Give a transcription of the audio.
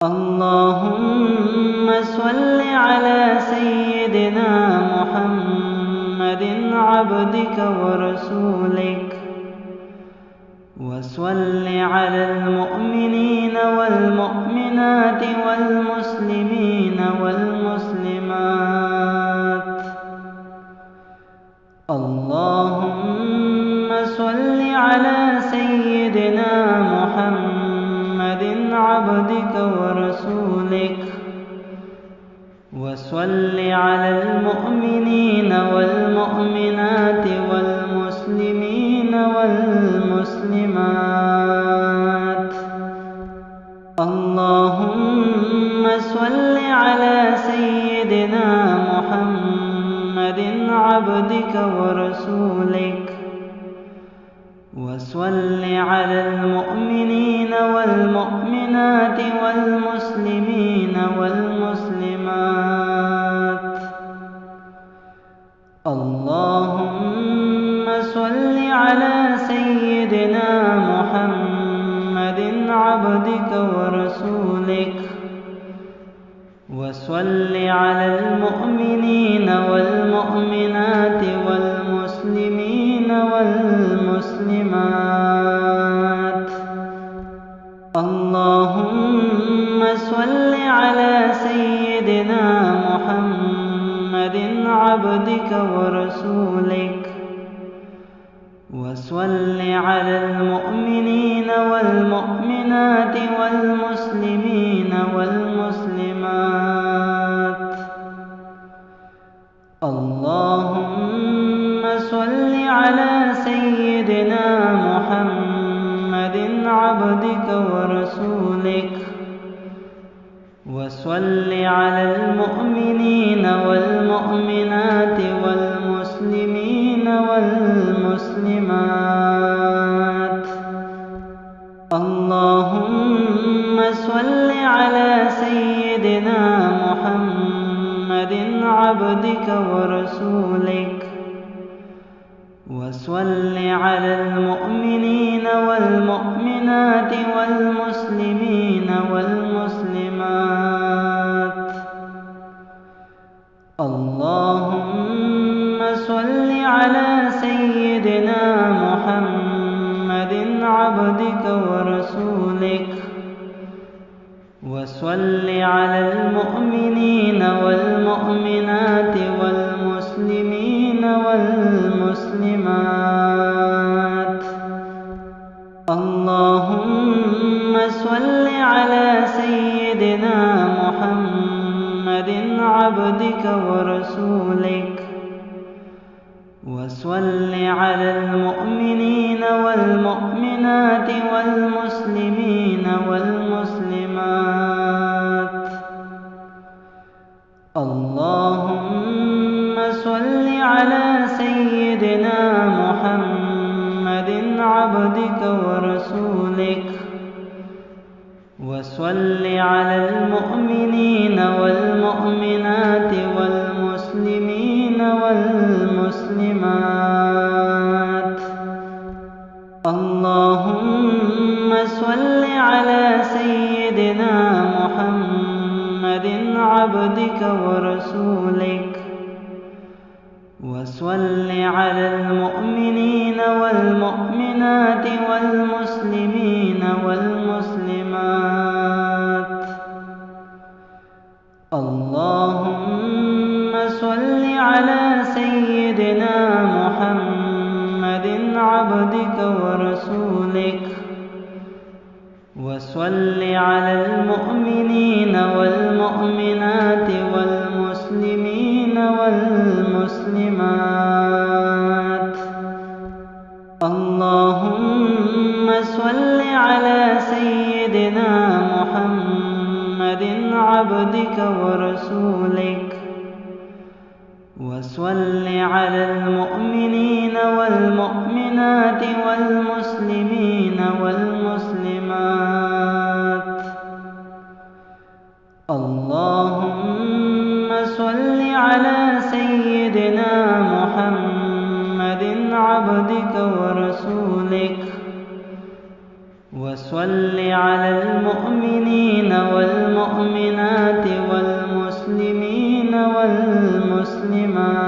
اللهم صل على سيدنا محمد عبدك ورسولك، وصل على المؤمنين والمؤمنات والمسلمين والمسلمات. اللهم صل على سيدنا محمد عبدك ورسولك، وصل على المؤمنين والمؤمنات والمسلمين والمسلمات. اللهم صل على سيدنا محمد عبدك ورسولك، وصل على المؤمنين والمؤمنات والمسلمين والمسلمات. اللهم صل على سيدنا محمد عبدك ورسولك، وصل على المؤمنين والمؤمنات والمسلمين والمسلمات. اللهم صل على سيدنا محمد عبدك ورسولك، وصل على المؤمنين والمؤمنات والمسلمين والمسلمات. اللهم صل على سيدنا محمد عبدك ورسولك، وصل على المؤمنين والمؤمنات والمسلمين والمسلمات. اللهم صل على سيدنا محمد عبدك ورسولك، وصل على المؤمنين والمؤمنات والمسلمين والمسلمات. اللهم صل على سيدنا محمد عبدك ورسولك، وصل على المؤمنين والمؤمنات والمسلمين والمسلمات. اللهم صل على سيدنا محمد عبدك ورسولك، وصل على المؤمنين والمؤمنات والمسلمين والمسلمات. اللهم صل على سيدنا محمد عبدك ورسولك، وصل على المؤمنين والمؤمنات والمسلمين والمسلمات. اللهم صل على سيدنا محمد عبدك ورسولك، وصل على المؤمنين والمؤمنات والمسلمين والمسلمات. اللهم صل على سيدنا محمد عبدك ورسولك، وصل على المؤمنين والمؤمنات والمسلمين والمسلمات. اللهم صل على سيدنا محمد عبدك ورسولك، وصل على المؤمنين والمؤمنات والمسلمين والمسلمات. اللهم صل على سيدنا محمد عبدك ورسولك، وصل على المؤمنين والمؤمنات والمسلمات